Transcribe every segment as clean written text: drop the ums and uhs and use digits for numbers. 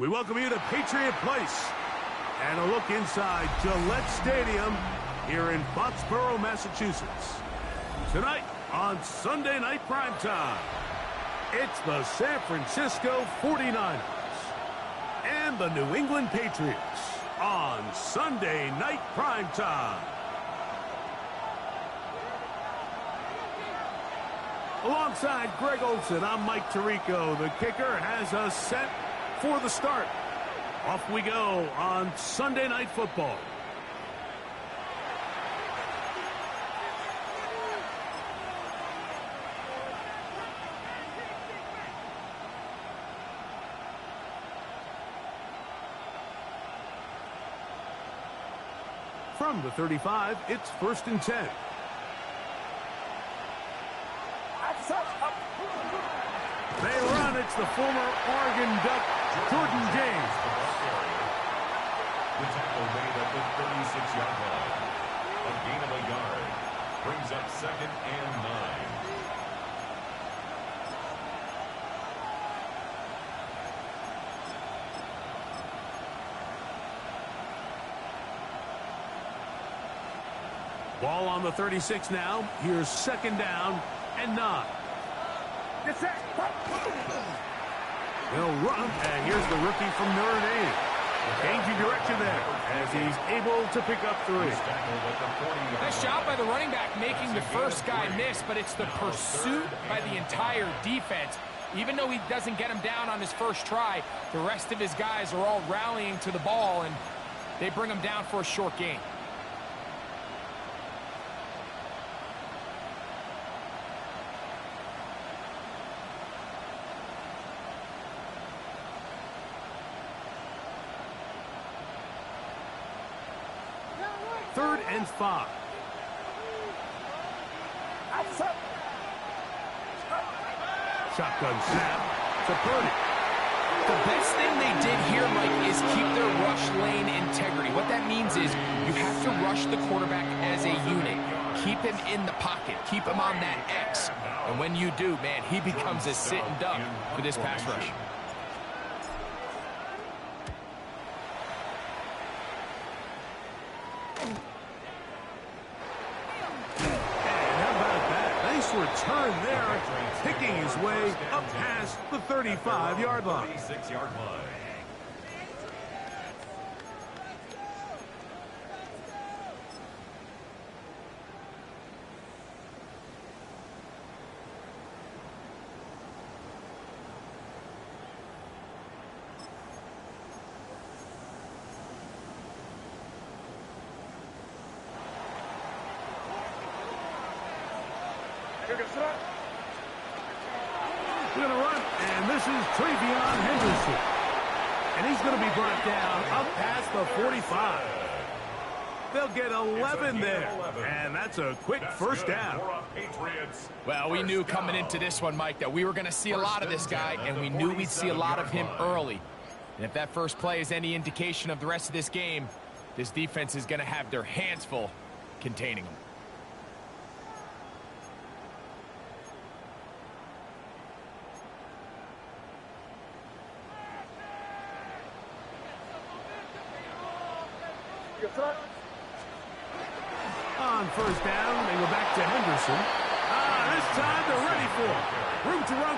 We welcome you to Patriot Place and a look inside Gillette Stadium here in Foxborough, Massachusetts. Tonight on Sunday Night Primetime, it's the San Francisco 49ers and the New England Patriots on Sunday Night Primetime. Alongside Greg Olson, I'm Mike Tirico. The kicker has us set for the start. Off we go on Sunday Night Football. From the 35, it's 1st and 10. They run. It's the former Oregon Duck, Jordan James. The tackle made at the 36-yard line. A gain of a yard brings up 2nd and 9. Ball on the 36 now. Here's 2nd down and 9. They'll run, and here's the rookie from Notre Dame. Changing direction there as he's able to pick up 3. Nice job by the running back making the first guy miss, but it's the pursuit by the entire defense. Even though he doesn't get him down on his first try, the rest of his guys are all rallying to the ball, and they bring him down for a short gain. Third and 5. Shotgun snap to Purdy. The best thing they did here, Mike, is keep their rush lane integrity. What that means is you have to rush the quarterback as a unit. Keep him in the pocket. Keep him on that X. And when you do, man, he becomes a sitting duck for this pass rush. Return there, picking his way up past the 35-yard line. 36-yard line. We're going to run, and this is Travion Henderson. And he's going to be brought down up past the 45. They'll get 11 there, and that's a quick first down. Well, we knew coming into this one, Mike, that we were going to see a lot of this guy, and we knew we'd see a lot of him early. And if that first play is any indication of the rest of this game, this defense is going to have their hands full containing him. On first down, they go back to Henderson. This time they're ready for it. Room to run.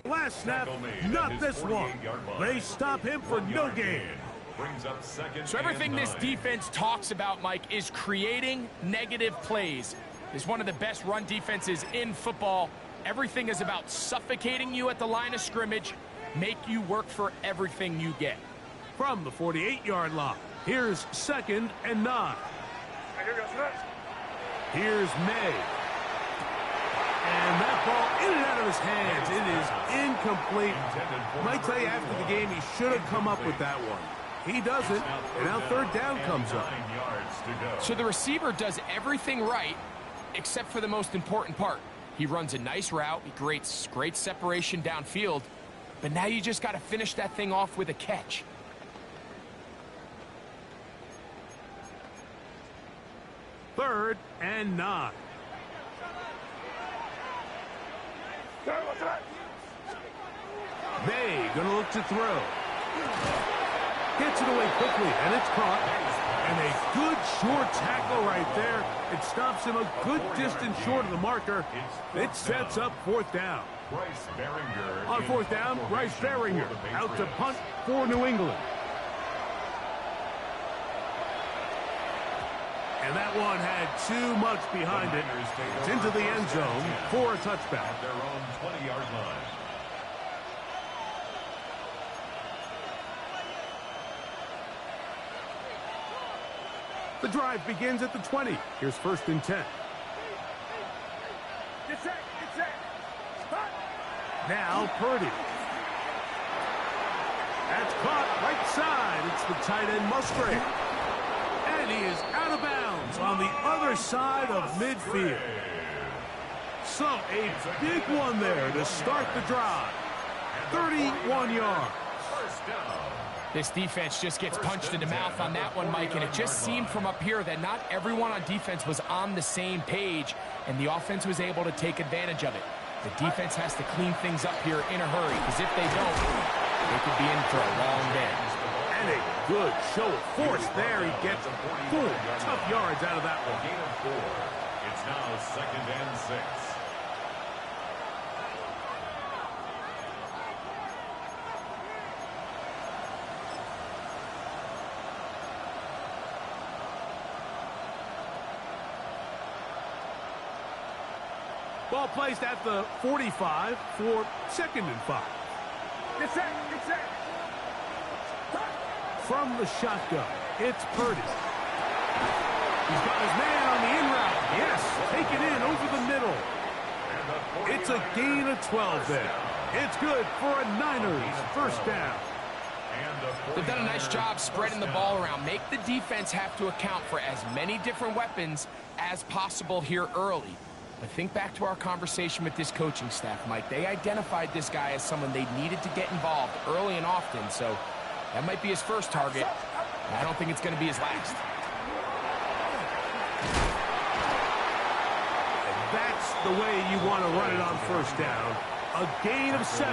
Last snap, not this one. They stop him for no gain. brings up second. So everything and 9. this defense talks about, Mike, is creating negative plays. It's one of the best run defenses in football. Everything is about suffocating you at the line of scrimmage, make you work for everything you get. From the 48-yard line, here's 2nd and 9. Here's May. And that ball in and out of his hands. It is incomplete. Might tell you after the game he should have come up with that one. He doesn't, and now 3rd down comes up. So the receiver does everything right except for the most important part. He runs a nice route, he creates great separation downfield, but now you just got to finish that thing off with a catch. Third and 9. May gonna look to throw. Gets it away quickly, and it's caught. And a good short tackle right there. It stops him a good distance short of the marker. It sets up 4th down. On 4th down, Bryce Beringer out to punt for New England. And that one had too much behind it. It's into the end zone for a touchback. At their own 20-yard line. The drive begins at the 20. Here's 1st and 10. Now Purdy. That's caught right side. It's the tight end Musgrave. And he is out of bounds on the other side of midfield. So a big one there to start the drive. 31 yards. This defense just gets punched in the mouth on that one, Mike, and it just seemed from up here that not everyone on defense was on the same page, and the offense was able to take advantage of it. The defense has to clean things up here in a hurry, because if they don't, they could be in for a long day. And a good show of force there. He gets 4 tough yards out of that one. Gain of 4. It's now 2nd and 6. Ball placed at the 45 for 2nd and 5. From the shotgun, it's Purdy. He's got his man on the in route. Yes, take it in over the middle. It's a gain of 12 there. It's good for a Niners 1st down. They've done a nice job spreading the ball around. Make the defense have to account for as many different weapons as possible here early. But think back to our conversation with this coaching staff, Mike. They identified this guy as someone they needed to get involved early and often, so that might be his first target. I don't think it's going to be his last. And that's the way you want to run it on 1st down. A gain of 7.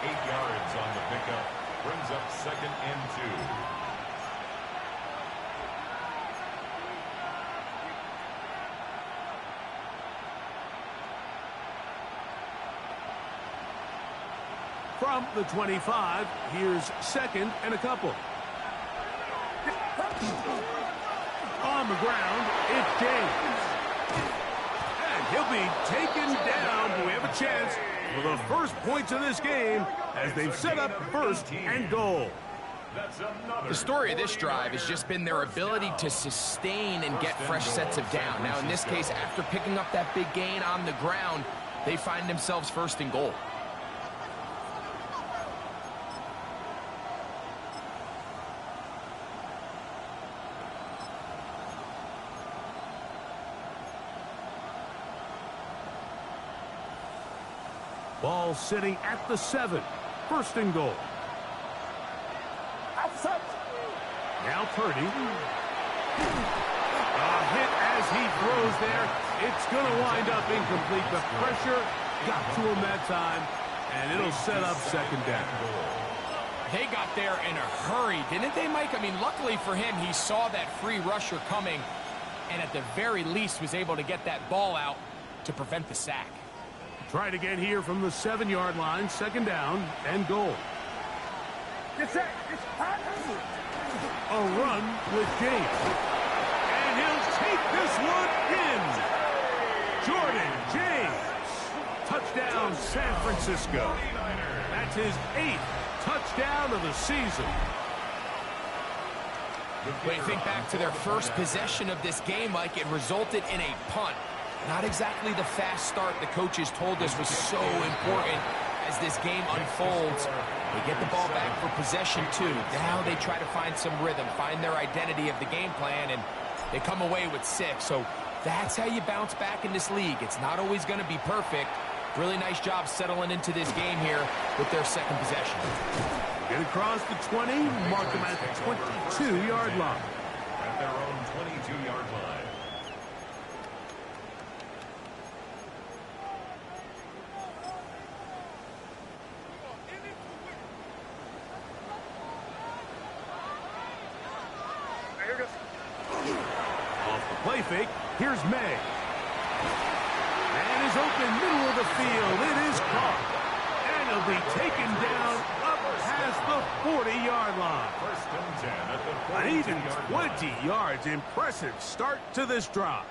8 yards on the pickup. Brings up 2nd and 2. From the 25, here's 2nd and a couple. On the ground, it's James. And he'll be taken down, but we have a chance for the first points of this game as they've set up 1st and goal. The story of this drive has just been their ability to sustain and get fresh sets of down. Now, in this case, after picking up that big gain on the ground, they find themselves 1st and goal. Ball sitting at the 7. 1st and goal. Now Purdy. A hit as he throws there. It's going to wind up incomplete. The pressure got to him that time, and it'll set up 2nd down. They got there in a hurry, didn't they, Mike? I mean, luckily for him, he saw that free rusher coming, and at the very least was able to get that ball out to prevent the sack. Try it again here from the 7-yard line. 2nd down and goal. A run with James. And he'll take this one in. Jordan James. Touchdown, San Francisco. That's his 8th touchdown of the season. When you think back to their first possession of this game, Mike, it resulted in a punt. Not exactly the fast start the coaches told us was so important as this game unfolds. They get the ball back for possession 2. Now they try to find some rhythm, find their identity of the game plan, and they come away with 6. So that's how you bounce back in this league. It's not always going to be perfect. Really nice job settling into this game here with their second possession. Get across the 20, mark them at the 22-yard line. At their own 22-yard line. Off the play fake, here's May. And is open middle of the field. It is caught. And he'll be taken down up past the 40-yard line. First and 10 at the An even 42-yard 20 yards. Impressive start to this drive.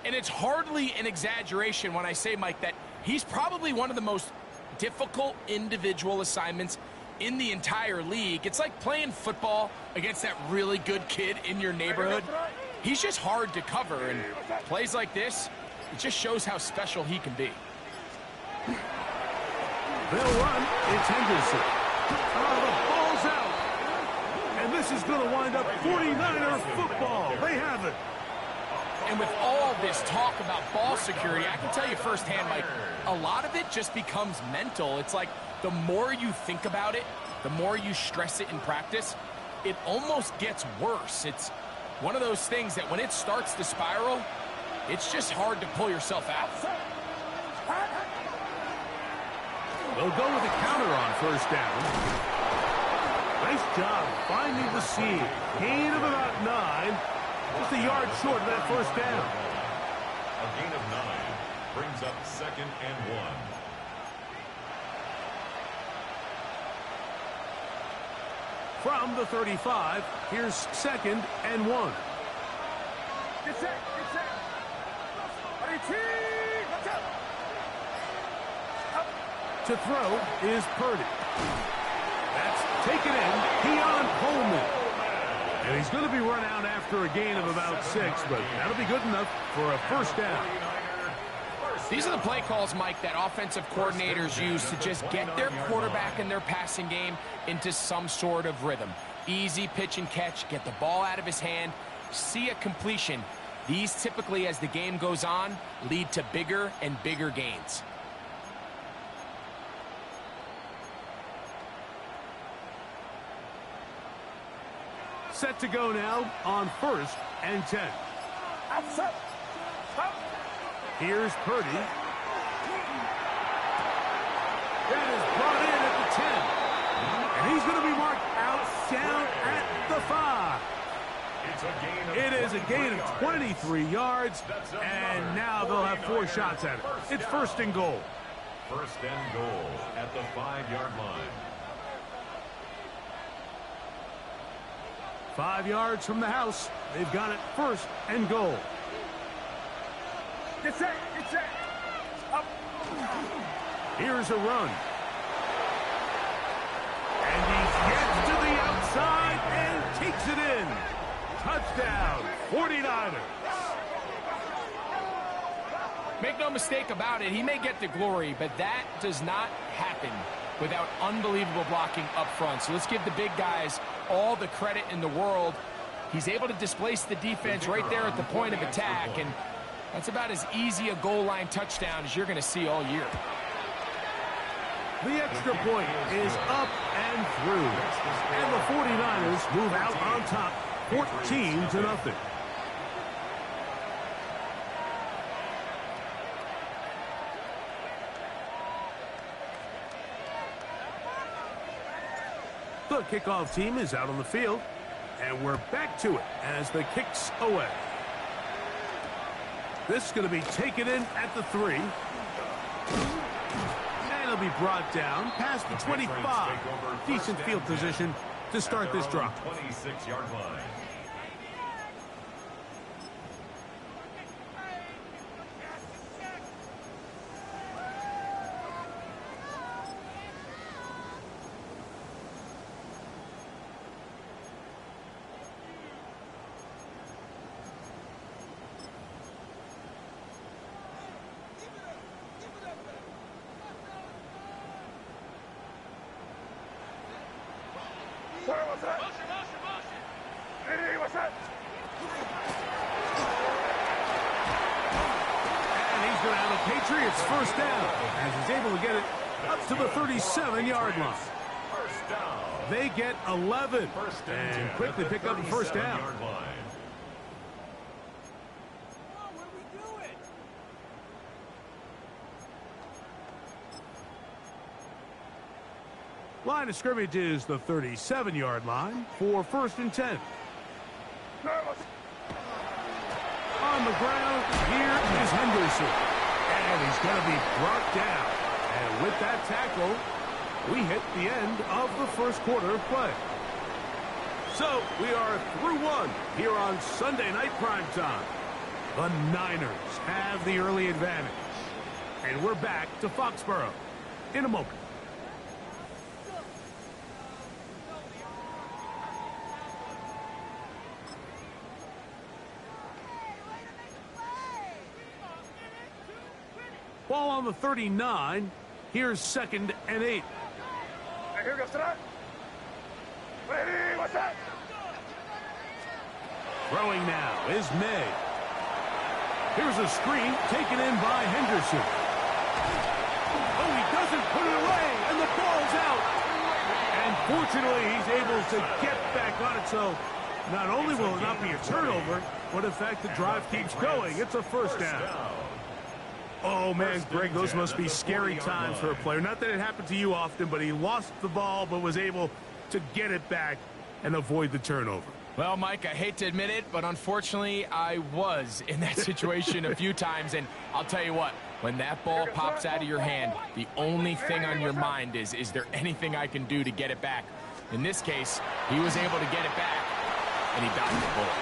And it's hardly an exaggeration when I say, Mike, that he's probably one of the most difficult individual assignments in the entire league. It's like playing football against that really good kid in your neighborhood. He's just hard to cover, and plays like this, it just shows how special he can be. They'll run. It's Henderson. Oh, the ball's out. And this is going to wind up 49er football. They have it. And with all this talk about ball security, I can tell you firsthand, Mike, a lot of it just becomes mental. It's like the more you think about it, the more you stress it in practice, it almost gets worse. It's one of those things that when it starts to spiral, it's just hard to pull yourself out. They'll go with a counter on first down. Nice job finding the seam. Gain of about 9. Just a yard short of that first down. A gain of 9 brings up 2nd and 1. From the 35, here's 2nd and 1. To throw is Purdy. That's taken in. Keon Coleman. And he's going to be run out after a gain of about 6, but that'll be good enough for a first down. These are the play calls, Mike, that offensive coordinators use to just get their quarterback and their passing game into some sort of rhythm. Easy pitch and catch, get the ball out of his hand, see a completion. These typically, as the game goes on, lead to bigger and bigger gains. Set to go now on 1st and 10. Here's Purdy. That is brought in at the 10. And he's going to be marked out down at the 5. It is a gain of 23 yards, and now they'll have 4 shots at it. It's 1st and goal. 1st and goal at the 5-yard line. 5 yards from the house. They've got it 1st and goal. Here's a run. And he gets to the outside and takes it in. Touchdown, 49ers. Make no mistake about it, he may get the glory, but that does not happen without unbelievable blocking up front. So let's give the big guys all the credit in the world. He's able to displace the defense right there at the point of attack, and that's about as easy a goal line touchdown as you're going to see all year. The extra point is up and through. And the 49ers move out on top, 14-0. The kickoff team is out on the field, and we're back to it as the kick's away. This is going to be taken in at the 3. And he'll to be brought down past the 25. Decent field position to start this drive. 26-yard line. And he's going to have a Patriots first down as he's able to get it up to the 37-yard line. First down. They get 11 and quickly pick up the first down. Line of scrimmage is the 37-yard line for 1st and 10. On the ground, here is Henderson. And he's going to be brought down. And with that tackle, we hit the end of the first quarter of play. So we are through one here on Sunday Night Primetime. The Niners have the early advantage. And we're back to Foxborough in a moment. Ball on the 39. Here's 2nd and 8. Here goes tonight. Ready, what's that? Throwing now is May. Here's a screen taken in by Henderson. Oh, he doesn't put it away, and the ball's out. And fortunately, he's able to get back on it, so not only will it not be a turnover, but in fact, the drive keeps going. It's a first down. Oh, man, Greg, those must be scary times for a player. Not that it happened to you often, but he lost the ball but was able to get it back and avoid the turnover. Well, Mike, I hate to admit it, but unfortunately, I was in that situation a few times. And I'll tell you what, when that ball pops out of your hand, the only thing on your mind is there anything I can do to get it back? In this case, he was able to get it back, and he dodged the bullet.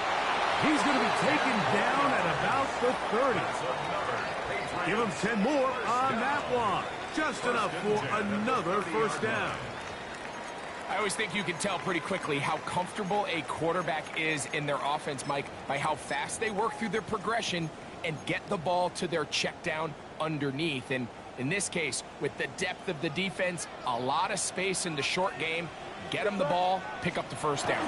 He's going to be taken down at about the 30. Give him 10 more on that one. Just enough for another first down. I always think you can tell pretty quickly how comfortable a quarterback is in their offense, Mike, by how fast they work through their progression and get the ball to their check down underneath. And in this case, with the depth of the defense, a lot of space in the short game, get them the ball, pick up the first down.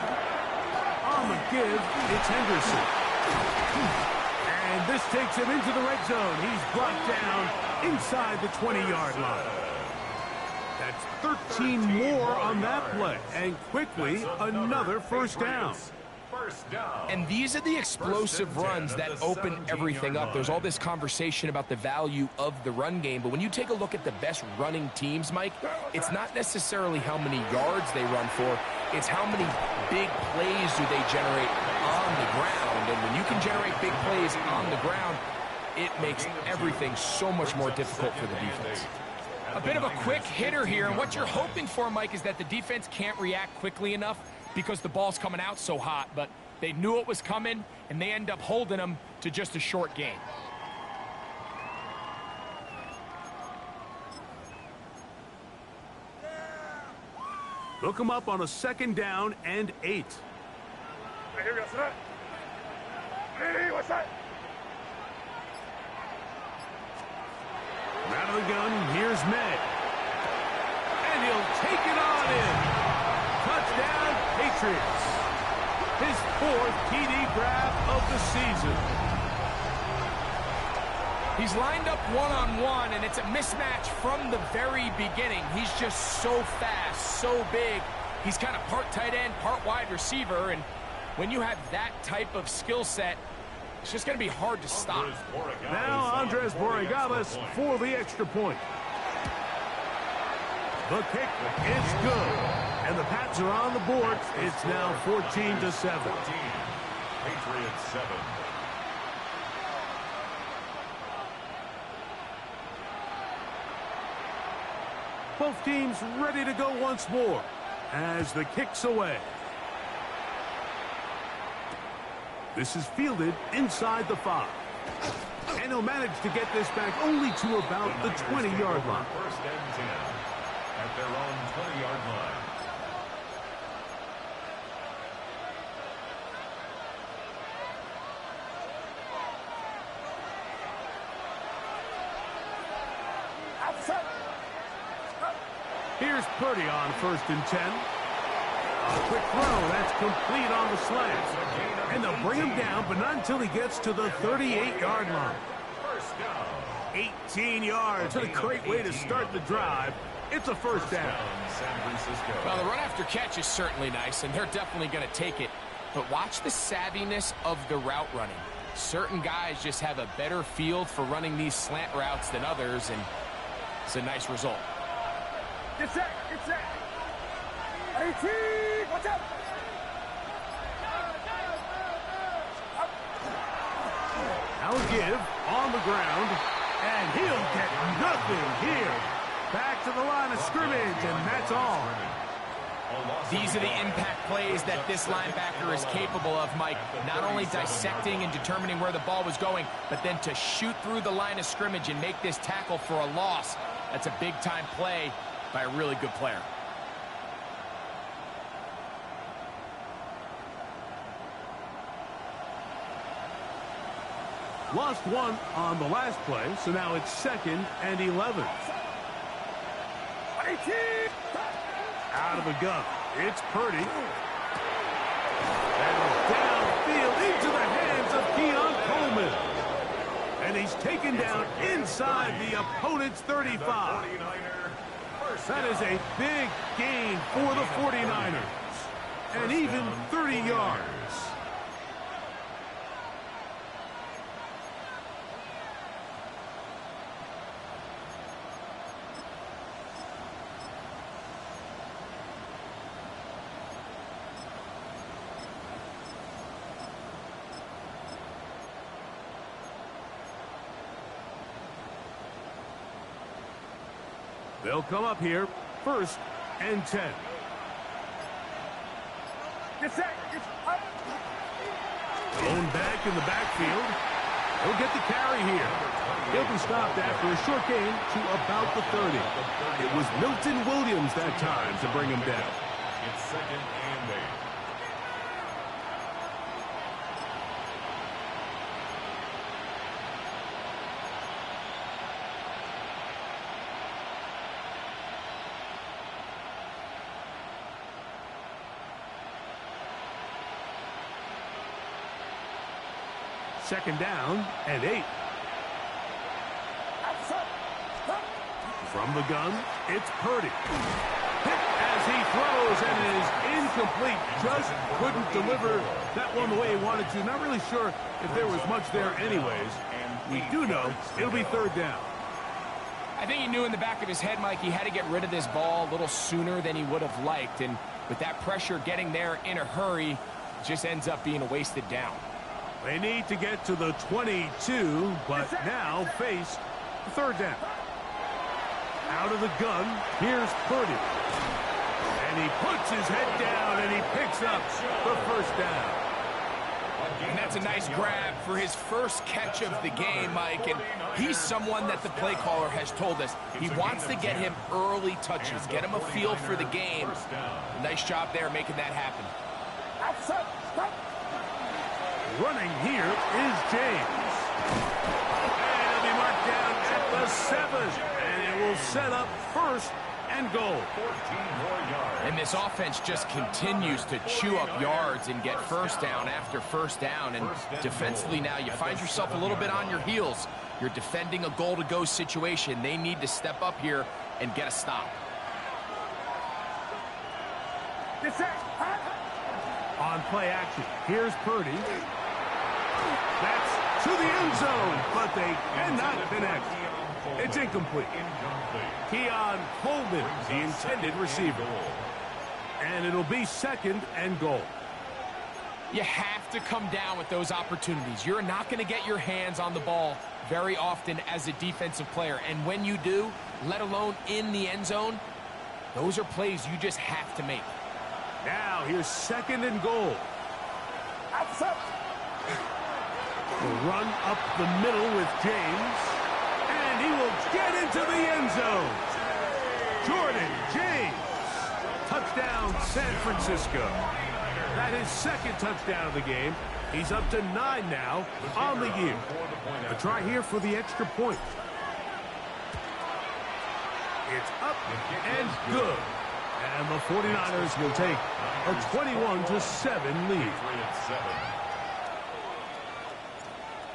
On the give, it's Henderson. And this takes him into the red zone. He's brought down inside the 20-yard line. That's 13 more on that play. And quickly, another first down. And these are the explosive runs that open everything up. There's all this conversation about the value of the run game, but when you take a look at the best running teams, Mike, it's not necessarily how many yards they run for, it's how many big plays do they generate on the ground. And when you can generate big plays on the ground, it makes everything so much more difficult for the defense. A bit of a quick hitter here, and what you're hoping for, Mike, is that the defense can't react quickly enough because the ball's coming out so hot, but they knew it was coming, and they end up holding them to just a short gain. Look him up on a 2nd down and 8. Here goes tonight. Ready, what's that? Out of the gun, here's May. And he'll take it on in. Touchdown, Patriots. His 4th TD grab of the season. He's lined up one-on-one, and it's a mismatch from the very beginning. He's just so fast, so big. He's kind of part tight end, part wide receiver, and when you have that type of skill set, it's just going to be hard to stop. Now Andres Borregales for the extra point. The kick is good. And the Pats are on the board. It's now 14-7. Patriots 7. Both teams ready to go once more as the kick's away. This is fielded inside the 5. And he'll manage to get this back only to about the 20-yard line. First and 10 at their own 20-yard line. Here's Purdy on first and 10. A quick throw, that's complete on the slant. And they'll bring him down, but not until he gets to the 38-yard line. 18 yards. What a great way to start the drive. It's a first down. Well, the run after catch is certainly nice, and they're definitely going to take it. But watch the savviness of the route running. Certain guys just have a better feel for running these slant routes than others, and it's a nice result. Get set, get set. 18, watch out. Now a give on the ground, and he'll get nothing here. Back to the line of scrimmage, and that's all. These are the impact plays that this linebacker is capable of, Mike. Not only dissecting and determining where the ball was going, but then to shoot through the line of scrimmage and make this tackle for a loss. That's a big-time play by a really good player. Lost one on the last play, so now it's 2nd and 11. 18. Out of the gun, it's Purdy. And downfield into the hands of Keon Coleman. And he's taken down inside the opponent's 35. That is a big gain for the 49ers. And even 30 yards. They'll come up here, 1st and 10. Get set, get up. Thrown back in the backfield. He'll get the carry here. He'll be stopped after a short gain to about the 30. It was Milton Williams that time to bring him down. It's 2nd and 8. Second down and 8. From the gun, it's Purdy. Hit as he throws, and it is incomplete. Just couldn't deliver that one the way he wanted to. Not really sure if there was much there anyways. We do know it'll be 3rd down. I think he knew in the back of his head, Mike, he had to get rid of this ball a little sooner than he would have liked. And with that pressure getting there in a hurry, it just ends up being a wasted down. They need to get to the 22, but now face the 3rd down. Out of the gun, here's Purdy. And he puts his head down, and he picks up the 1st down. And that's a nice grab for his first catch of the game, Mike. And he's someone that the play caller has told us he wants to get him early touches, get him a feel for the game. Nice job there making that happen. Running here is James. And he'll be marked down at the 7. And it will set up 1st and goal. 14 more yards. And this offense just continues to chew up yards and get 1st down after 1st down. And defensively now, you find yourself a little bit on your heels. You're defending a goal-to-go situation. They need to step up here and get a stop. On play action, here's Purdy. That's to the end zone, but they cannot connect. It's incomplete. Keon Coleman, the intended receiver. And it'll be 2nd and goal. You have to come down with those opportunities. You're not going to get your hands on the ball very often as a defensive player. And when you do, let alone in the end zone, Those are plays you just have to make. Now here's 2nd and goal. Outside. The run up the middle with James. And he will get into the end zone. Jordan James. Touchdown, San Francisco. That is 2nd touchdown of the game. He's up to 9 now on the year. A try here for the extra point. It's up and good. And the 49ers will take a 21-7 lead.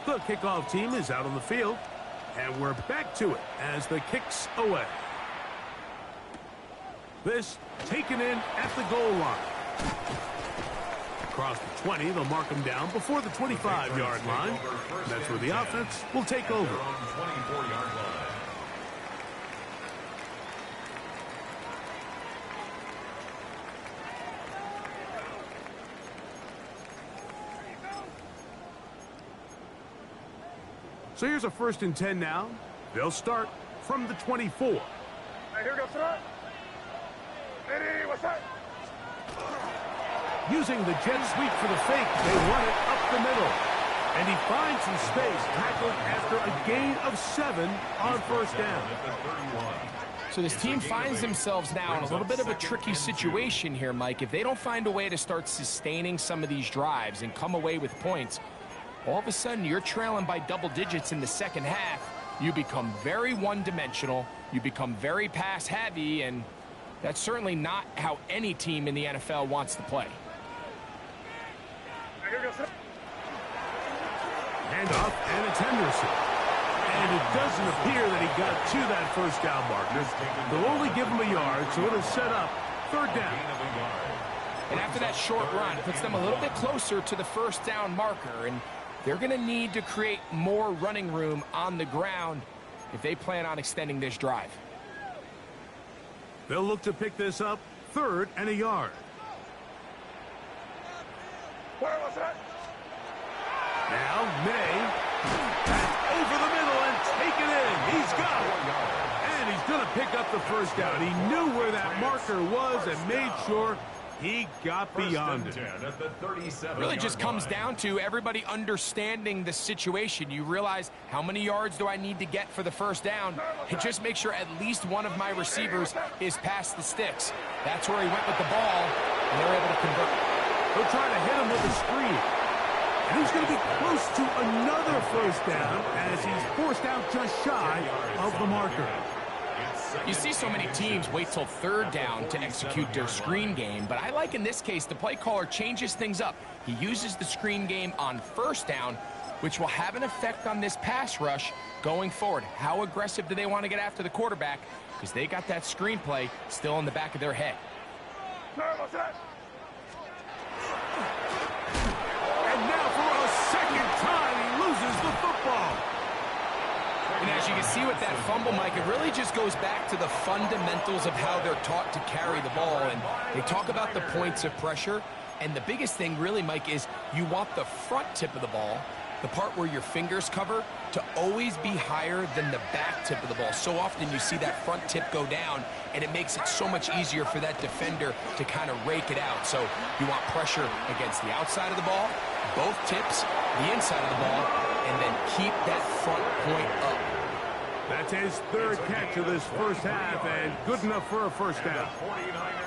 The kickoff team is out on the field. And we're back to it as the kick's away. This taken in at the goal line. Across the 20, they'll mark him down before the 25-yard line. That's where the offense will take over. 24-yard line. So here's a 1st and 10 now. They'll start from the 24. Right, here we go, front. Ready, what's that? Using the jet sweep for the fake, they run it up the middle. And he finds some space, tackled after a gain of 7 on 1st down. So this team finds themselves now in a little bit of a tricky situation here, Mike. If they don't find a way to start sustaining some of these drives and come away with points, all of a sudden you're trailing by double digits in the 2nd half. You become very one-dimensional. You become very pass-heavy, and that's certainly not how any team in the NFL wants to play. Right, here we go, front. Handoff, and it's Henderson. And it doesn't appear that he got to that 1st down marker. They'll only give him a yard, so it'll set up 3rd down. And after that short run, it puts them a little bit closer to the 1st down marker, and they're going to need to create more running room on the ground if they plan on extending this drive. They'll look to pick this up 3rd and a yard. Where was that? Now May, back over the middle and take it in. He's got it. And he's going to pick up the 1st down. He knew where that marker was and made sure he got beyond it. Really just comes down to everybody understanding the situation. You realize, how many yards do I need to get for the 1st down? And just make sure at least one of my receivers is past the sticks. That's where he went with the ball, and they're able to convert. They'll try to hit him with a screen. And he's going to be close to another 1st down as he's forced out just shy of the marker. You see so many teams wait till 3rd down to execute their screen game, but I like in this case the play caller changes things up. He uses the screen game on 1st down, which will have an effect on this pass rush going forward. How aggressive do they want to get after the quarterback? Because they got that screen play still in the back of their head. And now for a 2nd time, he loses the football. And as you can see with that fumble, Mike, it really just goes back to the fundamentals of how they're taught to carry the ball. And they talk about the points of pressure. And the biggest thing really, Mike, is you want the front tip of the ball, the part where your fingers cover, to always be higher than the back tip of the ball. So often you see that front tip go down, and it makes it so much easier for that defender to kind of rake it out. So you want pressure against the outside of the ball, both tips, the inside of the ball, and then keep that front point up. That's his 3rd catch of this 1st half, and good enough for a 1st down.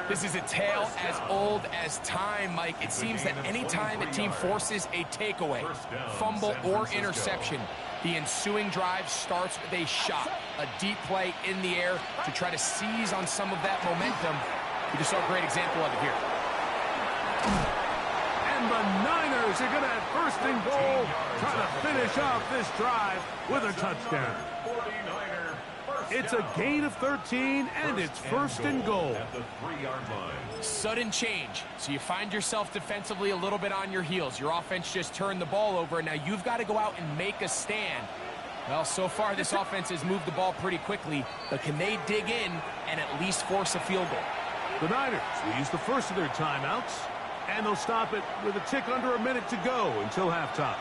This is a tale as old as time, Mike. It seems that any time a team forces a takeaway, fumble, or interception, the ensuing drive starts with a shot, a deep play in the air to try to seize on some of that momentum. We just saw a great example of it here. And the Niners are going to have 1st and goal, trying to finish off this drive with a touchdown. It's a gain of 13, and it's 1st and goal. At the 3-yard line. Sudden change. So you find yourself defensively a little bit on your heels. Your offense just turned the ball over, and now you've got to go out and make a stand. Well, so far this offense has moved the ball pretty quickly, but can they dig in and at least force a field goal? The Niners will use the first of their timeouts, and they'll stop it with a tick under a minute to go until halftime.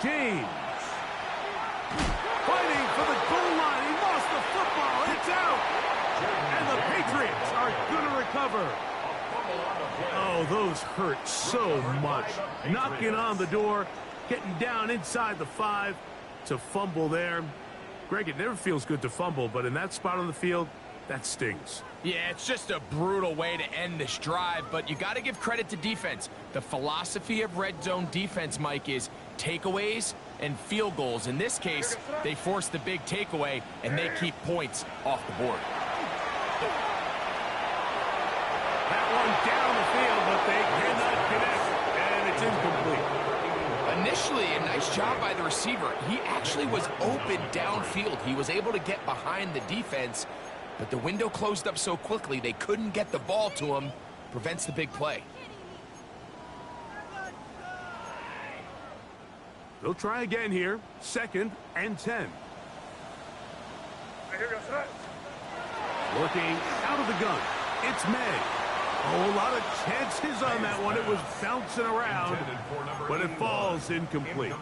James. Fires cover. Oh, those hurt so much. Knocking on the door, getting down inside the 5 to fumble there. Greg, it never feels good to fumble, but in that spot on the field, that stings. Yeah, it's just a brutal way to end this drive, but you got to give credit to defense. The philosophy of red zone defense, Mike, is takeaways and field goals. In this case, they force the big takeaway, and they keep points off the board. That one down the field, but they cannot connect, and it's incomplete. Initially, a nice job by the receiver. He actually was open downfield. He was able to get behind the defense, but the window closed up so quickly they couldn't get the ball to him. Prevents the big play. They'll try again here. 2nd and 10. Working out of the gun. It's May. Oh, a lot of chances on that one. It was bouncing around, but it falls incomplete.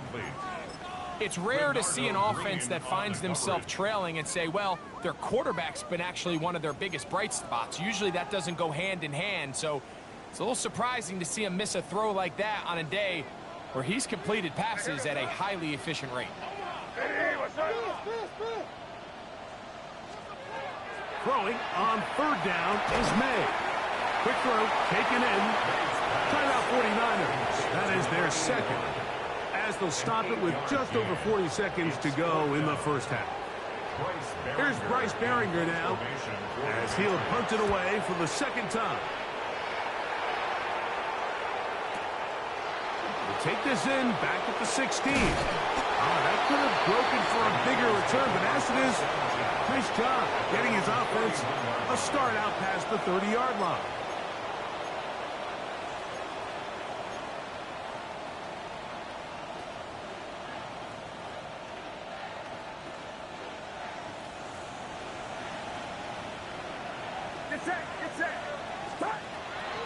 It's rare to see an offense that finds themselves trailing and say, well, their quarterback's been actually one of their biggest bright spots. Usually that doesn't go hand in hand, so it's a little surprising to see him miss a throw like that on a day where he's completed passes at a highly efficient rate. Throwing on 3rd down is May. Quick throw, taken in. Timeout 49ers. That is their 2nd. As they'll stop it with just over 40 seconds to go in the first half. Here's Bryce Behringer now, as he'll punt it away for the 2nd time. We'll take this in back at the 16. That could have broken for a bigger return, but as it is, nice job getting his offense a start out past the 30-yard line.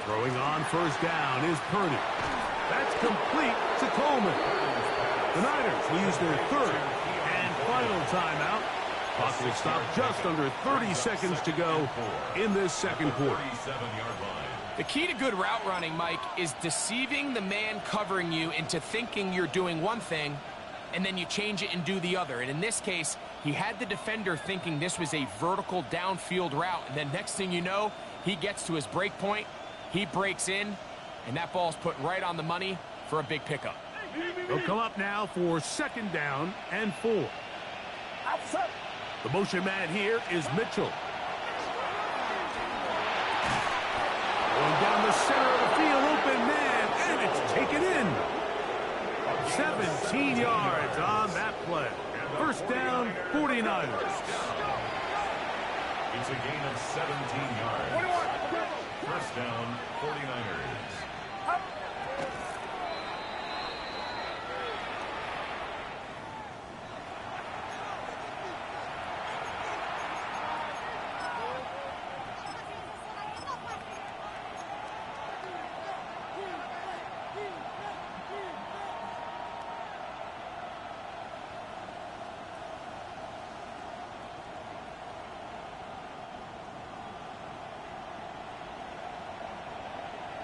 Throwing on 1st down is Purdy. That's complete to Coleman. The Niners will use their 3rd and final timeout. Clock will stop just under 30 seconds to go in this 2nd quarter. The key to good route running, Mike, is deceiving the man covering you into thinking you're doing one thing, and then you change it and do the other. And in this case, he had the defender thinking this was a vertical downfield route, and then next thing you know, he gets to his break point, he breaks in, and that ball's put right on the money for a big pickup. They'll come up now for 2nd down and 4. The motion man here is Mitchell. Going down the center of the field, open man, and it's taken in. 17 yards on that play. 1st down, 49ers. It's a gain of 17 yards. 1st down, 49ers.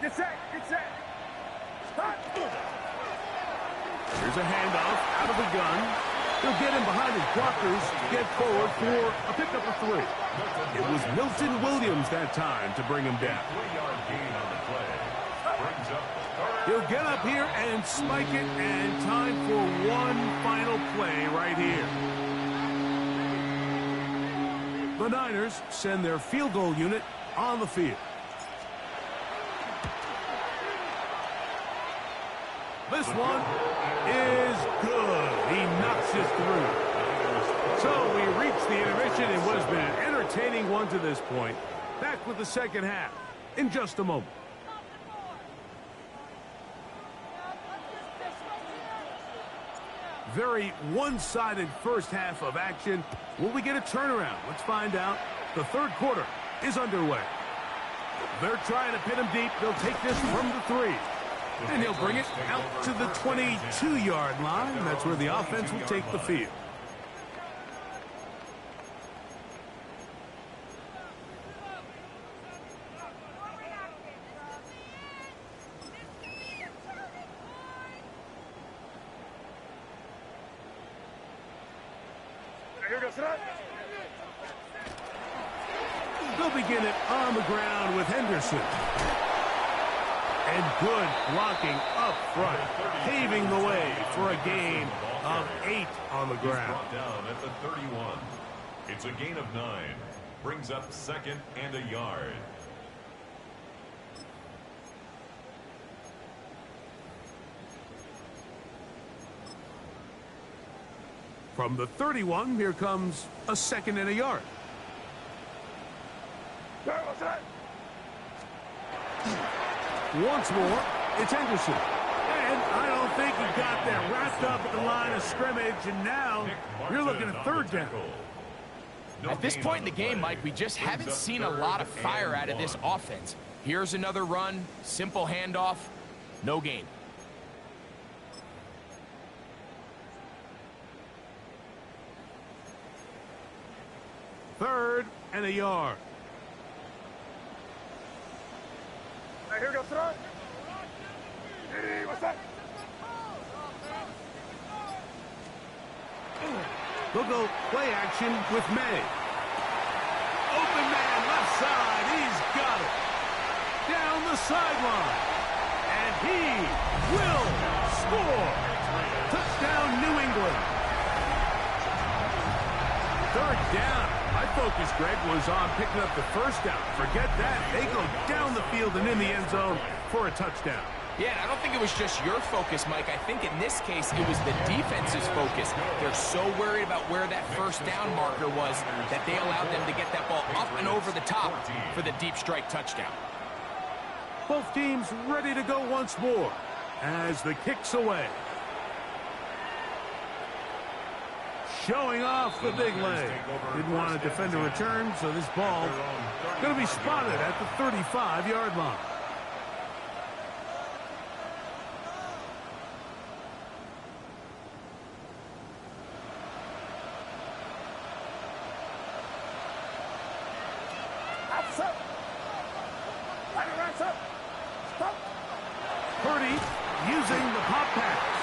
Get set, get set. Stop. Here's a handoff out of the gun. He'll get him behind his blockers, get forward for a pickup of 3. It was Milton Williams that time to bring him down. 3-yard gain on the play. Brings up the start. He'll get up here and spike it, and time for one final play right here. The Niners send their field goal unit on the field. This one is good. He knocks it through. So we reach the intermission. It was been an entertaining one to this point. Back with the 2nd half in just a moment. Very one-sided first half of action. Will we get a turnaround? Let's find out. The 3rd quarter is underway. They're trying to pin him deep. They'll take this from the 3. And he'll bring it out to the 22-yard line. That's where the offense will take the field. They'll begin it on the ground with Henderson. And good blocking up front, paving the way for a gain of 8 on the ground. Brought down at the 31. It's a gain of 9. Brings up second and a yard. From the 31, here comes a second and a yard. Once more, it's Henderson. And I don't think he got that wrapped up at the line of scrimmage, and now you're looking at third down. At this point in the game, Mike, we just haven't seen a lot of fire out of this offense. Here's another run, simple handoff, no gain. Third and a yard. Here we go, throw. Hey, what's that? They'll go play action with May. Open man left side. He's got it. Down the sideline. And he will score. Touchdown, New England. Third down. My focus, Greg, was on picking up the first down. Forget that. They go down the field and in the end zone for a touchdown. Yeah, I don't think it was just your focus, Mike. I think in this case, it was the defense's focus. They're so worried about where that first down marker was that they allowed them to get that ball up and over the top for the deep strike touchdown. Both teams ready to go once more as the kick's away. Showing off the big leg. Didn't want to defend a return, so this ball going to be spotted at the 35-yard line. Purdy using the pop pass.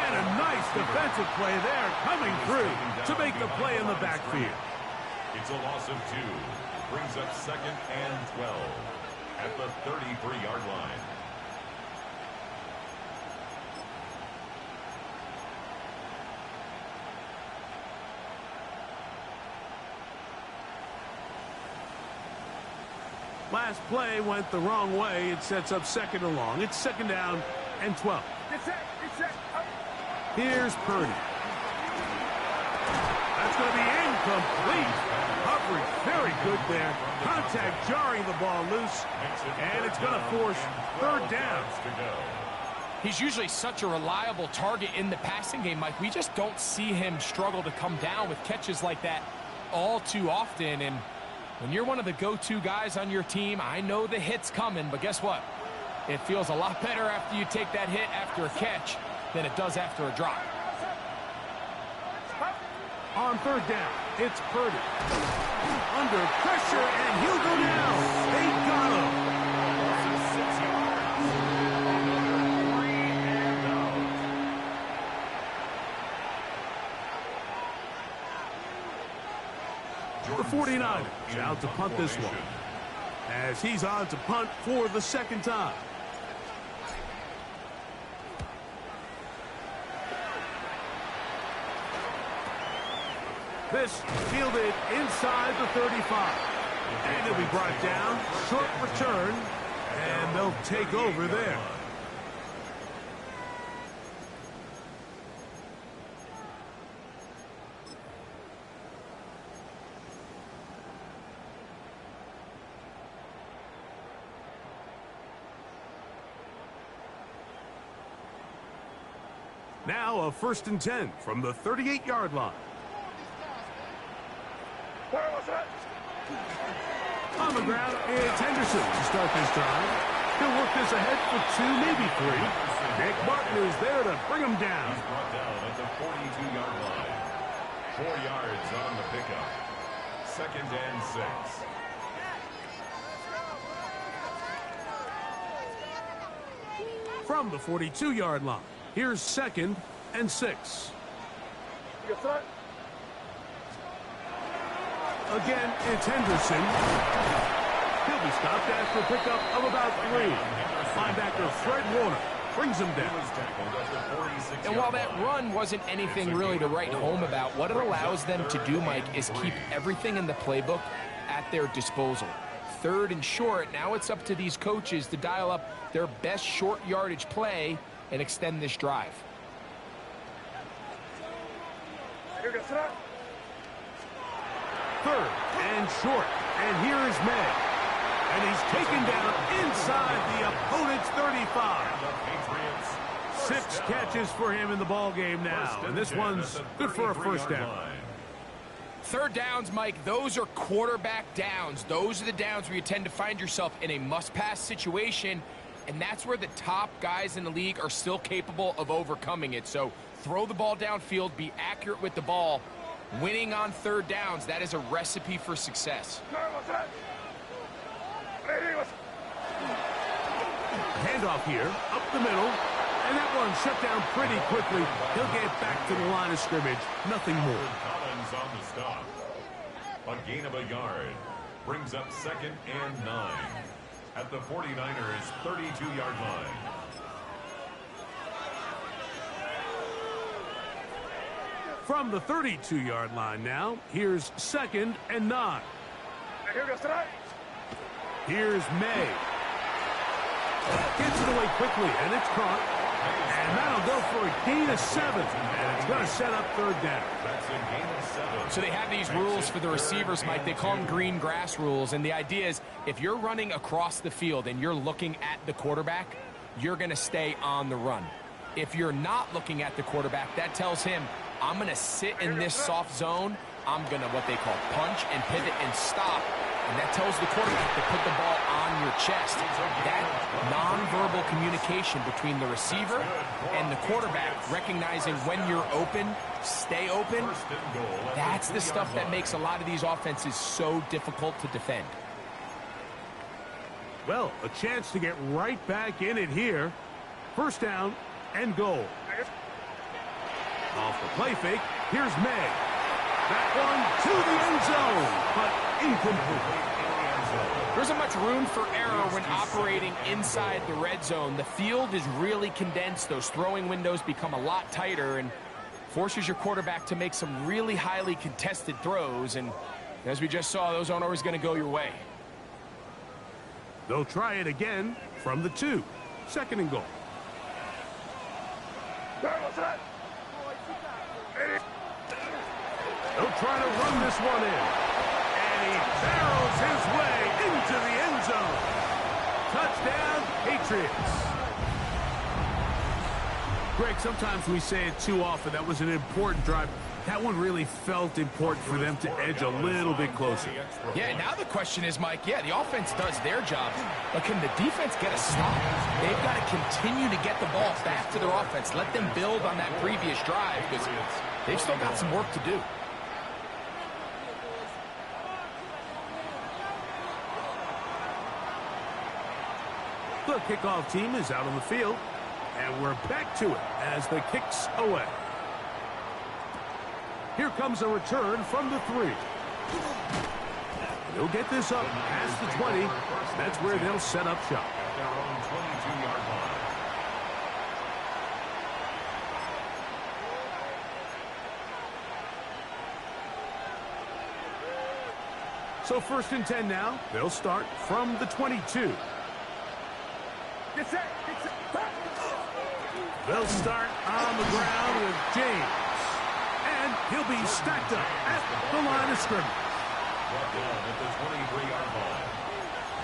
And a nice defensive play there coming through to make the play in the backfield. It's a loss of 2. Brings up second and 12 at the 33-yard line. Last play went the wrong way. It sets up second and long. It's second down and 12. Here's Purdy. That's going to be incomplete. Coverage very good there. Contact jarring the ball loose. And it's going to force third down. He's usually such a reliable target in the passing game, Mike. We just don't see him struggle to come down with catches like that all too often. And when you're one of the go-to guys on your team, I know the hit's coming, but guess what? It feels a lot better after you take that hit after a catch than it does after a drop. On third down, it's Purdy. Under pressure, and he'll go down. They got him. The 49ers out to punt this one, as he's on to punt for the second time. This fielded inside the 35. And he'll be brought down. Short return. And they'll take over there. Now a 1st and 10 from the 38-yard line. On the ground, it's Henderson to start this drive. He'll work this ahead for 2, maybe 3. Nick Martin is there to bring him down. He's brought down at the 42-yard line. 4 yards on the pickup. 2nd and 6. From the 42-yard line, here's 2nd and 6. Again, it's Henderson. He'll be stopped after a pickup of about 3. Linebacker Fred Warner brings him down. And while that run wasn't anything really to write home about, what it allows them to do, Mike, is keep everything in the playbook at their disposal. 3rd and short, now it's up to these coaches to dial up their best short yardage play and extend this drive. 3rd and short, and here is May. And he's taken down inside the opponent's 35. 6 catches for him in the ball game now, and this one's good for a first down. 3rd downs, Mike, those are quarterback downs. Those are the downs where you tend to find yourself in a must-pass situation, and that's where the top guys in the league are still capable of overcoming it. So throw the ball downfield, be accurate with the ball. Winning on 3rd downs, that is a recipe for success. Handoff here, up the middle, and that one shut down pretty quickly. He'll get back to the line of scrimmage, nothing more. Collins on the stop. A gain of a yard brings up 2nd and 9 at the 49ers' 32-yard line. From the 32-yard line now, here's 2nd and 9. Here's May. Gets it away quickly, and it's caught. And that'll go for a gain of 7. And it's going to set up 3rd down. That's a gain of 7. So they have these rules for the receivers, Mike. They call them green grass rules. And the idea is if you're running across the field and you're looking at the quarterback, you're going to stay on the run. If you're not looking at the quarterback, that tells him, I'm going to sit in this soft zone. I'm going to, what they call, punch and pivot and stop. And that tells the quarterback to put the ball on your chest. That nonverbal communication between the receiver and the quarterback, recognizing when you're open, stay open, that's the stuff that makes a lot of these offenses so difficult to defend. Well, a chance to get right back in it here. 1st down and goal. Off the play fake, here's May. That one to the end zone, but incomplete. There isn't much room for error when operating inside the red zone. The field is really condensed. Those throwing windows become a lot tighter and forces your quarterback to make some really highly contested throws. And as we just saw, those aren't always going to go your way. They'll try it again from the 2. 2nd and goal. They'll try to run this one in. And he barrels his way into the end zone. Touchdown, Patriots. Greg, sometimes we say it too often. That was an important drive. That one really felt important for them to edge a little bit closer. Yeah, now the question is, Mike, yeah, the offense does their job, but can the defense get a stop? They've got to continue to get the ball back to their offense. Let them build on that previous drive because they've still got some work to do. The kickoff team is out on the field, and we're back to it as the kick's away. Here comes a return from the 3. They'll get this up past the 20. That's where they'll set up shop. At their own 22-yard line. So 1st and 10 now. They'll start from the 22. They'll start on the ground with James. And he'll be stacked up at the line of scrimmage. Brought down at the 23-yard line.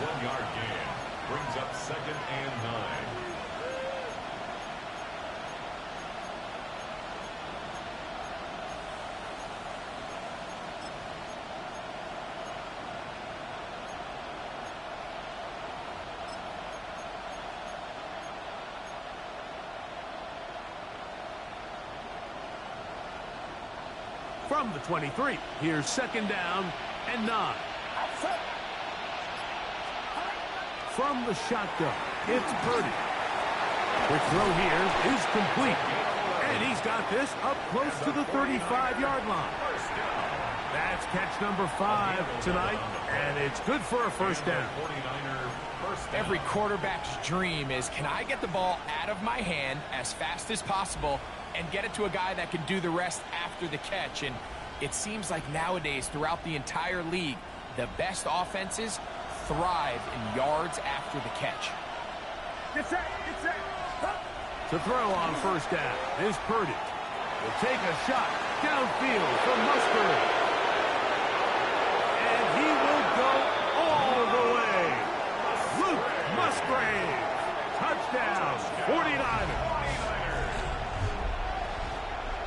1-yard gain brings up 2nd and 9. From the 23, here's 2nd down and 9. From the shotgun, it's Purdy. The throw here is complete. And he's got this up close to the 35-yard line. That's catch number 5 tonight, and it's good for a first down. Every quarterback's dream is, can I get the ball out of my hand as fast as possible and get it to a guy that can do the rest after the catch? And it seems like nowadays, throughout the entire league, the best offenses thrive in yards after the catch. Get set, get set. To throw on first down is Purdy. Will take a shot downfield for Musgrave. And he will go all the way. Luke Musgrave. Touchdown, 49ers.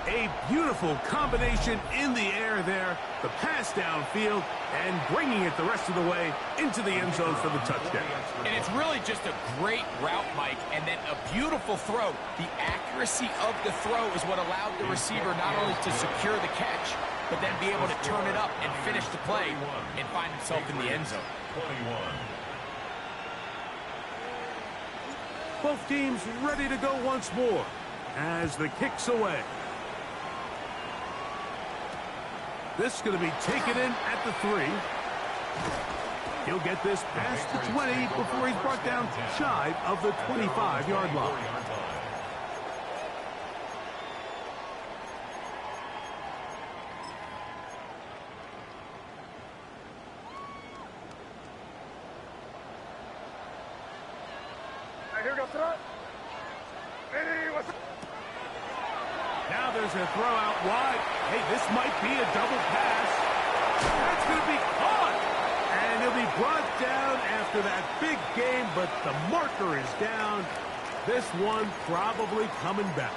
A beautiful combination in the air there. The pass downfield and bringing it the rest of the way into the end zone for the touchdown. And it's really just a great route, Mike, and then a beautiful throw. The accuracy of the throw is what allowed the receiver not only to secure the catch, but then be able to turn it up and finish the play and find himself in the end zone. Both teams ready to go once more as the kick's away. This is going to be taken in at the 3. He'll get this past the 20 before he's brought down shy of the 25-yard line. Here we go, throw. Hey, what's up? Now there's a throw out wide. Hey, this might be a double pass. That's going to be caught. And he'll be brought down after that big game, but the marker is down. This one probably coming back.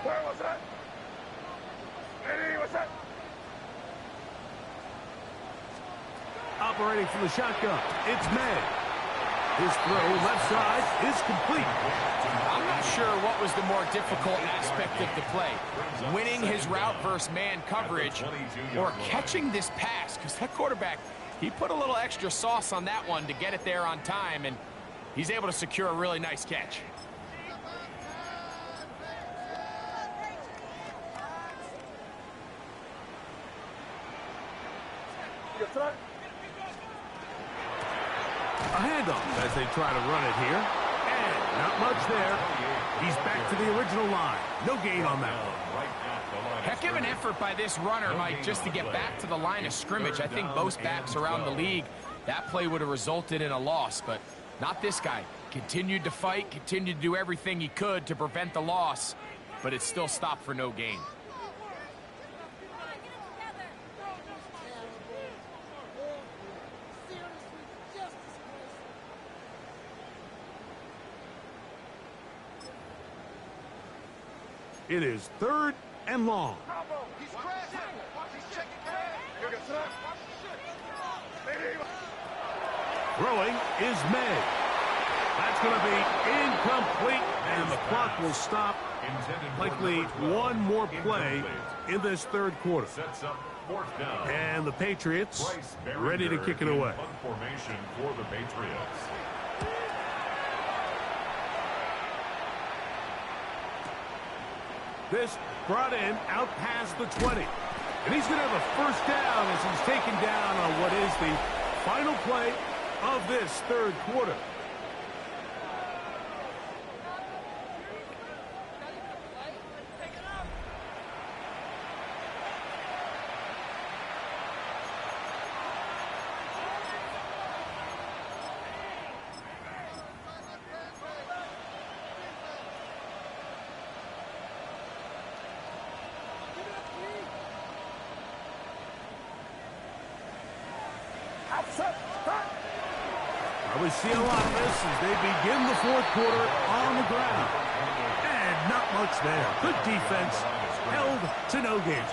Where was that? Hey, what's that? Operating from the shotgun, it's May. His throw left side is complete. I'm not sure what was the more difficult aspect of the play. Winning his route versus man coverage or catching this pass, because that quarterback, he put a little extra sauce on that one to get it there on time, and he's able to secure a really nice catch. A handoff as they try to run it here. And not much there. He's back to the original line. No gain on that one. Heck of an effort by this runner, Mike, just to get back to the line of scrimmage. I think most backs around the league, that play would have resulted in a loss, but not this guy. Continued to fight, continued to do everything he could to prevent the loss, but it still stopped for no gain. It is 3rd and long. He's crashing. He's checking cash. Here we go, throw. Throwing is May. That's going to be incomplete, and the clock will stop. Likely one more play in this 3rd quarter. And the Patriots ready to kick it away. Formation for the Patriots. This brought in out past the 20. And he's going to have a first down as he's taken down on what is the final play of this 3rd quarter. We see a lot of this as they begin the 4th quarter on the ground. And not much there. Good defense, held to no gain.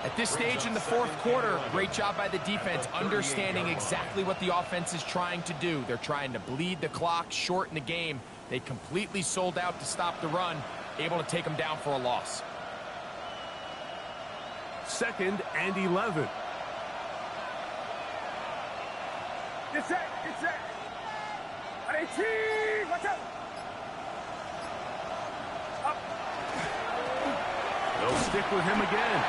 At this stage in the 4th quarter, great job by the defense, understanding exactly what the offense is trying to do. They're trying to bleed the clock, shorten the game. They completely sold out to stop the run, able to take them down for a loss. 2nd and 11. Get set, get set. Ready, watch out. Up. They'll stick with him again.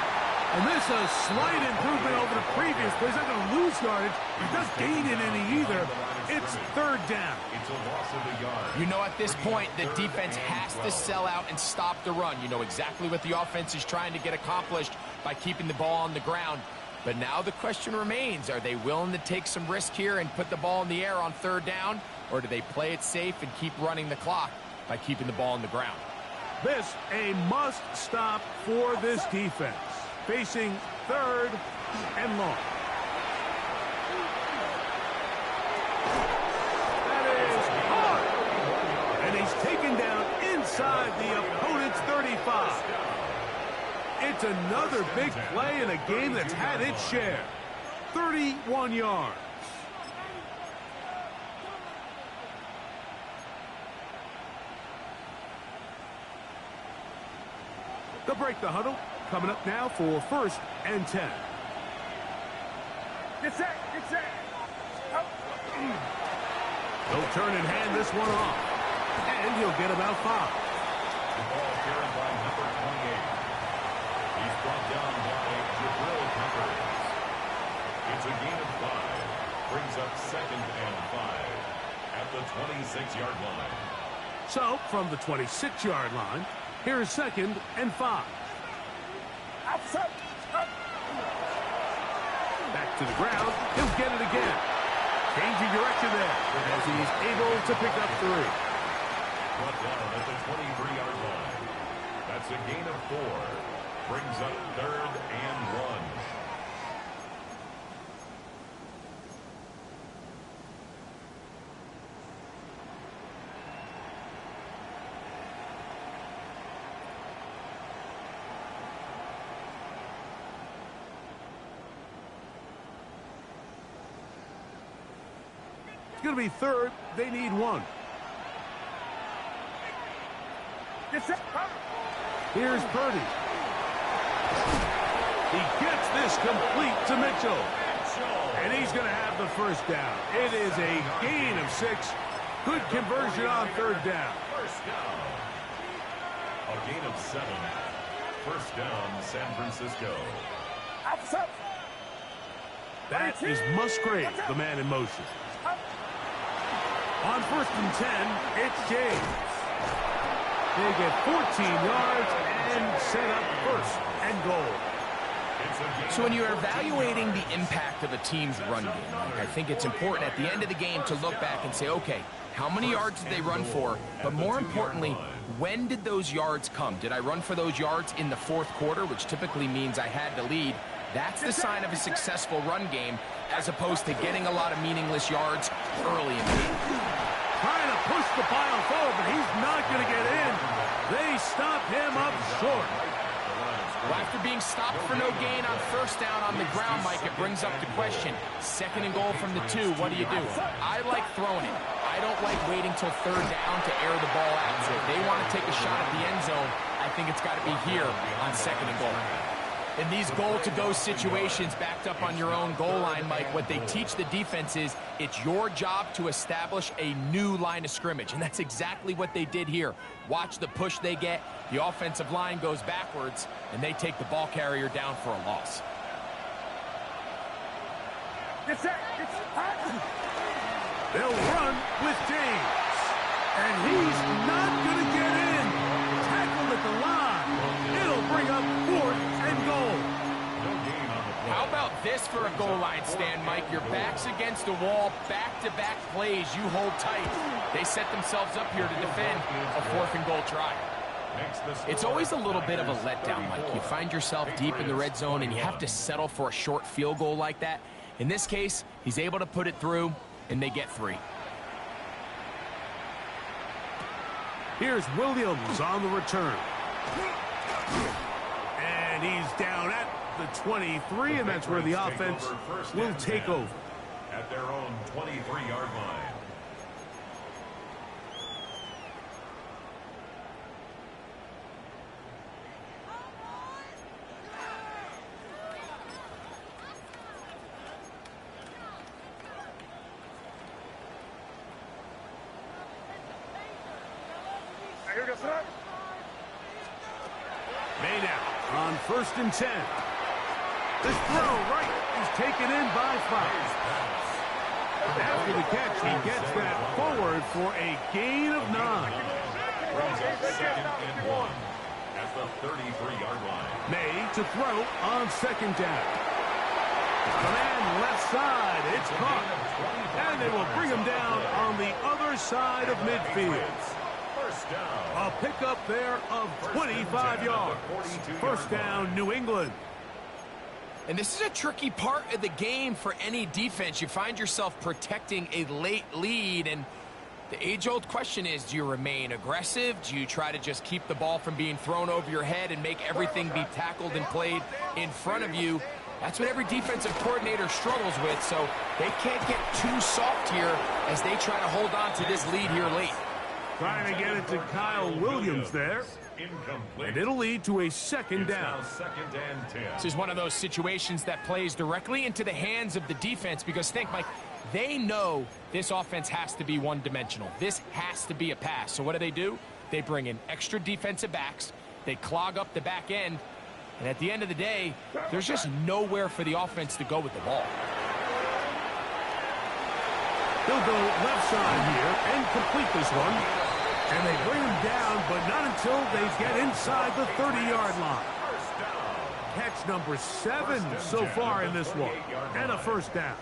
And this is a slight improvement over the previous play. He's not going to lose yardage. He does gain in any either. It's 3rd down. It's a loss of a yard. You know, at this point, the defense has to sell out and stop the run. You know exactly what the offense is trying to get accomplished by keeping the ball on the ground. But now the question remains, are they willing to take some risk here and put the ball in the air on 3rd down? Or do they play it safe and keep running the clock by keeping the ball on the ground? This a must stop for this defense. Facing 3rd and long. That is hard. And he's taken down inside the opponent's 35. It's another big play in a game that's had its share. 31 yards. They'll break the huddle. Coming up now for 1st and 10. Get set, get set. Up. He'll turn and hand this one off. And he'll get about 5. The ball carried by number 28. He's brought down by Jabril Peppers. It's a gain of 5. Brings up 2nd and 5 at the 26-yard line. So, from the 26-yard line, here's 2nd and 5. Outside. Up. Back to the ground. He'll get it again. Changing direction there as he's able to pick up 3. Brought down at the 23-yard line. That's a gain of 4. Brings up 3rd and 1. It's going to be 3rd. They need 1. Get set. Up. Here's Purdy. He gets this complete to Mitchell. And he's going to have the 1st down. It is a gain of 6. Good conversion on 3rd down. First down. A gain of 7. 1st down, San Francisco. Outside. That is Musgrave, the man in motion. On 1st and 10, it's James. They get 14 yards and set up 1st and goal. So when you're evaluating the impact of a team's run game, I think it's important at the end of the game to look back and say, okay, how many yards did they run for? But more importantly, when did those yards come? Did I run for those yards in the 4th quarter, which typically means I had to lead? That's the sign of a successful run game, as opposed to getting a lot of meaningless yards early in the game. Trying to push the pile forward, but he's not going to get in. They stop him up short. Well, after being stopped for no gain on 1st down on the ground, Mike, it brings up the question. 2nd and goal from the 2, what do you do? I like throwing it. I don't like waiting till 3rd down to air the ball out. So if they want to take a shot at the end zone, I think it's got to be here on 2nd and goal. In these goal-to-go situations backed up on your own goal line, Mike, what they teach the defense is it's your job to establish a new line of scrimmage, and that's exactly what they did here. Watch the push they get. The offensive line goes backwards, and they take the ball carrier down for a loss. Get set. Get set. They'll run with James. And he's not going to get in. Tackled at the line. It'll bring up 4th and goal. How about this for a goal line stand, Mike? Your back's against a wall, back-to-back plays. You hold tight. They set themselves up here to defend a 4th and goal try. It's always a little bit of a letdown, Mike. You find yourself deep in the red zone, and you have to settle for a short field goal like that. In this case, he's able to put it through, and they get 3. Here's Williams on the return. And he's down at the 23, and that's where the offense will take over. At their own 23-yard line. Made out on 1st and 10. This throw right is taken in by 5. After the catch, he gets that forward for a gain of 9. Brings up 2nd and 1 at the 33-yard line. May to throw on 2nd down. The man left side, it's caught. And they will bring him down on the other side of midfield. First down. A pickup there of 25 yards. First down, New England. And this is a tricky part of the game for any defense. You find yourself protecting a late lead, and the age-old question is, do you remain aggressive? Do you try to just keep the ball from being thrown over your head and make everything be tackled and played in front of you? That's what every defensive coordinator struggles with, so they can't get too soft here as they try to hold on to this lead here late. Trying to get it to Kyle Williams there. Incomplete. And it'll lead to a 2nd down. Now 2nd and 10. This is one of those situations that plays directly into the hands of the defense because think, Mike, they know this offense has to be one-dimensional. This has to be a pass. So what do? They bring in extra defensive backs. They clog up the back end. And at the end of the day, there's just nowhere for the offense to go with the ball. They'll go left side here and complete this one. And they bring him down, but not until they get inside the 30-yard line. Catch number 7 so far in this one. And a 1st down.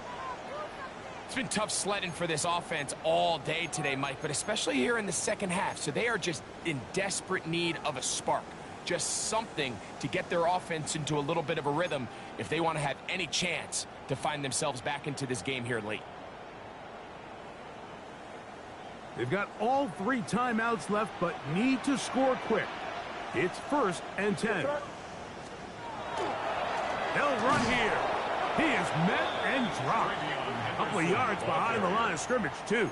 It's been tough sledding for this offense all day today, Mike, but especially here in the second half. So they are just in desperate need of a spark. Just something to get their offense into a little bit of a rhythm if they want to have any chance to find themselves back into this game here late. They've got all 3 timeouts left, but need to score quick. It's 1st and 10. They'll run here. He is met and dropped. A couple of yards behind the line of scrimmage, too.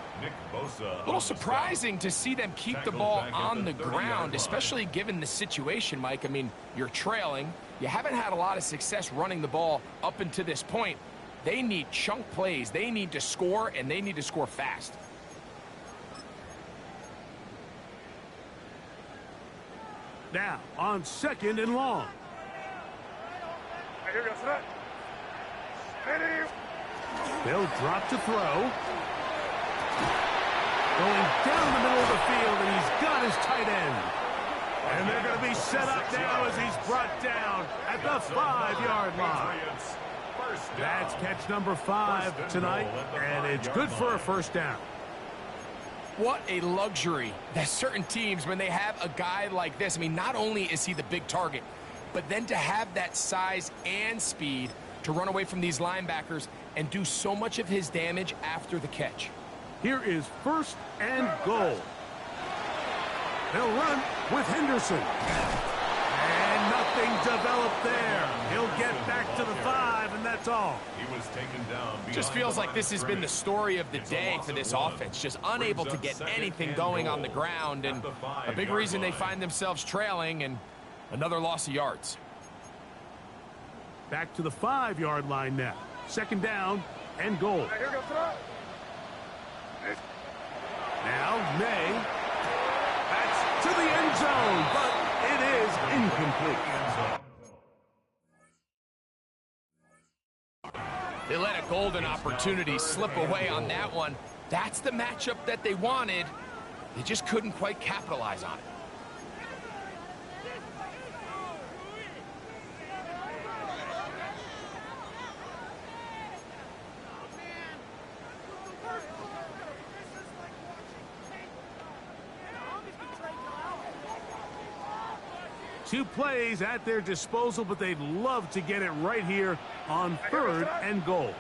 A little surprising to see them keep the ball on the ground, especially given the situation, Mike. I mean, you're trailing. You haven't had a lot of success running the ball up until this point. They need chunk plays. They need to score, and they need to score fast. Now, on 2nd and long. They'll drop to throw. Going down the middle of the field, and he's got his tight end. And they're going to be set up now as he's brought down at the 5-yard line. That's catch number 5 tonight, and it's good for a 1st down. What a luxury that certain teams, when they have a guy like this, I mean, not only is he the big target, but then to have that size and speed to run away from these linebackers and do so much of his damage after the catch. Here is 1st and goal. They'll run with Henderson. And nothing developed there. He'll get back to the 5, and that's all. He was taken down. Just feels like this has been the story of the day for this offense. Just unable to get anything going on the ground, and a big reason they find themselves trailing, and another loss of yards. Back to the 5-yard line now. 2nd down and goal. Now May. That's to the end zone, but it is incomplete. They let a golden opportunity slip away on that one. That's the matchup that they wanted. They just couldn't quite capitalize on it. Two plays at their disposal, but they'd love to get it right here on 3rd and goal.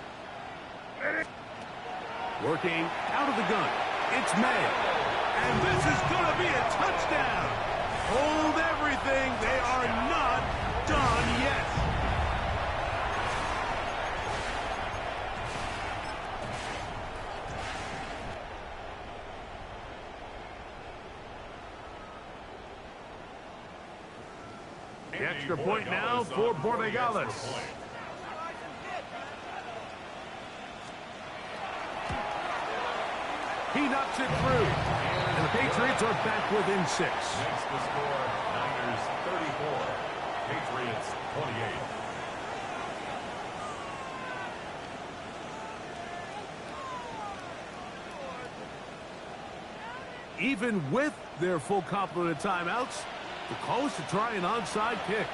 Working out of the gun. It's May. And this is going to be a touchdown. Hold everything. They are not done yet. The extra point now for Borregales. He knocks it through. And the Patriots are back within 6. Makes the score Niners 34, Patriots 28. Even with their full complement of timeouts, the call is to try an onside kick.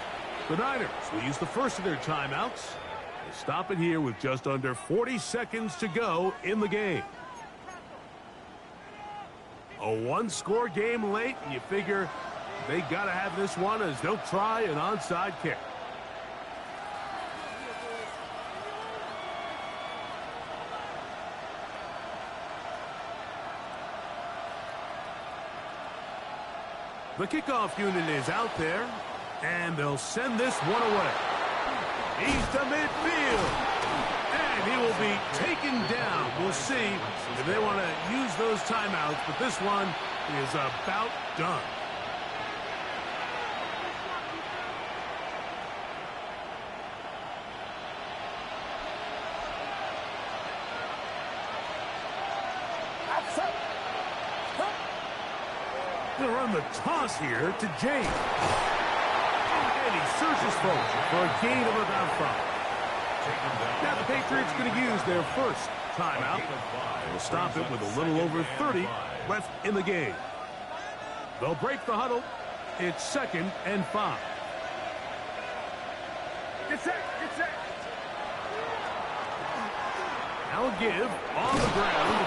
The Niners will use the first of their timeouts to stop it here with just under 40 seconds to go in the game. A one-score game late, and you figure they got to have this one as they'll try an onside kick. The kickoff unit is out there, and they'll send this one away. He's to midfield, and he will be taken down. We'll see if they want to use those timeouts, but this one is about done. They'll run the toss here to James. And he searches forward for a gain of about 5. Now the Patriots going to use their first timeout. They'll stop it with a little over 30 left in the game. They'll break the huddle. It's 2nd and 5. Get set, get set. Now a give on the ground.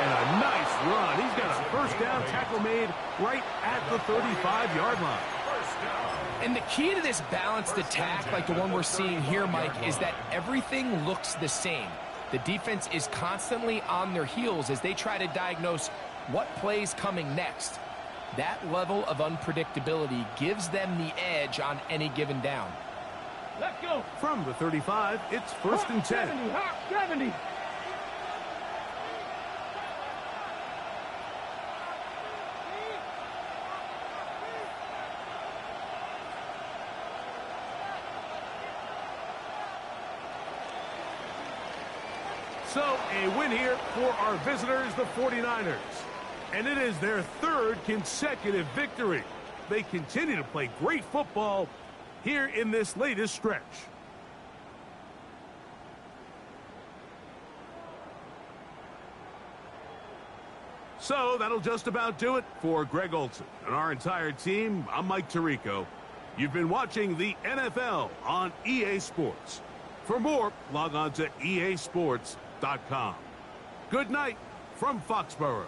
And a nice run. He's got a first down tackle made right at the 35-yard line. And the key to this balanced attack, like the one we're seeing here, Mike, is that everything looks the same. The defense is constantly on their heels as they try to diagnose what play's coming next. That level of unpredictability gives them the edge on any given down. Let's go. From the 35, it's 1st and 10. 70, hot 70. So, a win here for our visitors, the 49ers. And it is their 3rd consecutive victory. They continue to play great football here in this latest stretch. So, that'll just about do it for Greg Olson and our entire team. I'm Mike Tirico. You've been watching the NFL on EA Sports. For more, log on to easports.com. Good night from Foxborough.